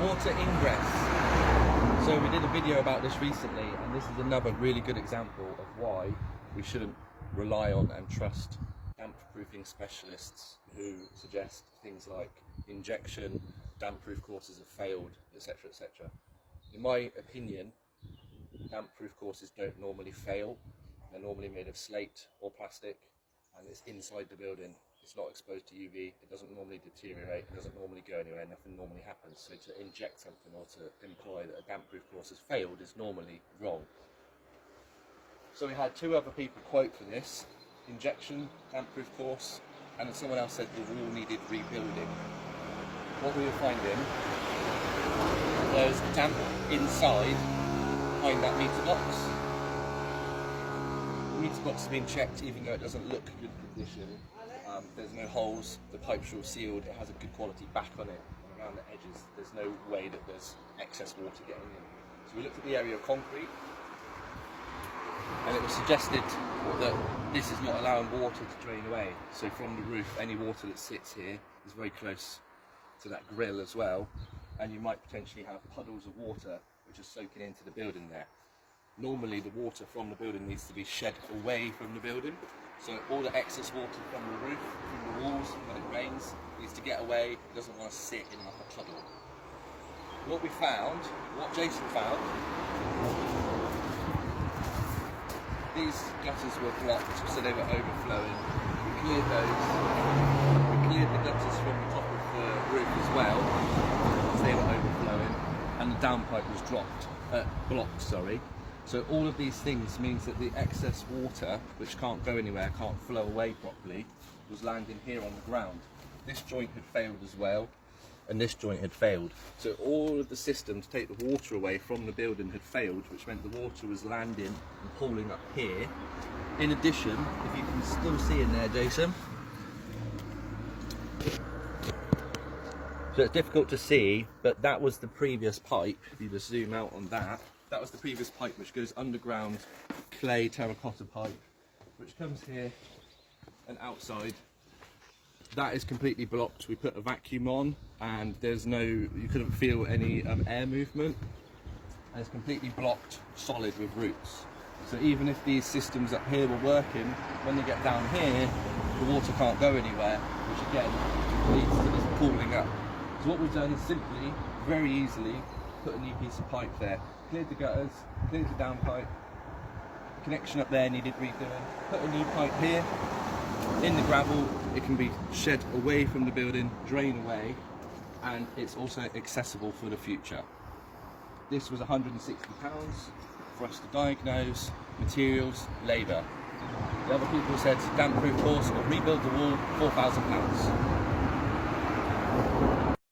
Water ingress. So we did a video about this recently, and this is another really good example of why we shouldn't rely on and trust damp proofing specialists who suggest things like injection, damp proof courses have failed, etc, etc. In my opinion, damp proof courses don't normally fail. They're normally made of slate or plastic, and it's inside the building. It's not exposed to UV, it doesn't normally deteriorate, it doesn't normally go anywhere, nothing normally happens. So to inject something or to imply that a damp proof course has failed is normally wrong. So we had two other people quote for this: injection, damp proof course, and then someone else said the wall needed rebuilding. What we were finding, there's damp inside behind that meter box. The meter box has been checked even though it doesn't look good condition. There's no holes, the pipes are all sealed, it has a good quality back on it, and around the edges there's no way that there's excess water getting in. So we looked at the area of concrete, and it was suggested that this is not allowing water to drain away. So from the roof, any water that sits here is very close to that grill as well, and you might potentially have puddles of water which are soaking into the building there. Normally the water from the building needs to be shed away from the building, so all the excess water from the roof, from the walls, when it rains, needs to get away, it doesn't want to sit in like a puddle. What we found, what Jason found, these gutters were blocked, so they were overflowing. We cleared those, we cleared the gutters from the top of the roof as well, because they were overflowing, and the downpipe was blocked, sorry. So all of these things means that the excess water, which can't go anywhere, can't flow away properly, was landing here on the ground. This joint had failed as well, and this joint had failed. So all of the systems to take the water away from the building had failed, which meant the water was landing and pooling up here. In addition, if you can still see in there, Jason, so it's difficult to see, but that was the previous pipe. If you just zoom out on that, that was the previous pipe which goes underground, clay terracotta pipe, which comes here and outside. That is completely blocked. We put a vacuum on, and there's no, you couldn't feel any air movement, and it's completely blocked, solid with roots. So even if these systems up here were working, when they get down here, the water can't go anywhere, which again leads to this pooling up. So what we've done is simply, very easily, put a new piece of pipe there, cleared the gutters, cleared the downpipe, connection up there needed redoing, put a new pipe here, in the gravel, it can be shed away from the building, drain away, and it's also accessible for the future. This was £160 for us to diagnose, materials, labour. The other people said damp proof course or rebuild the wall, £4,000.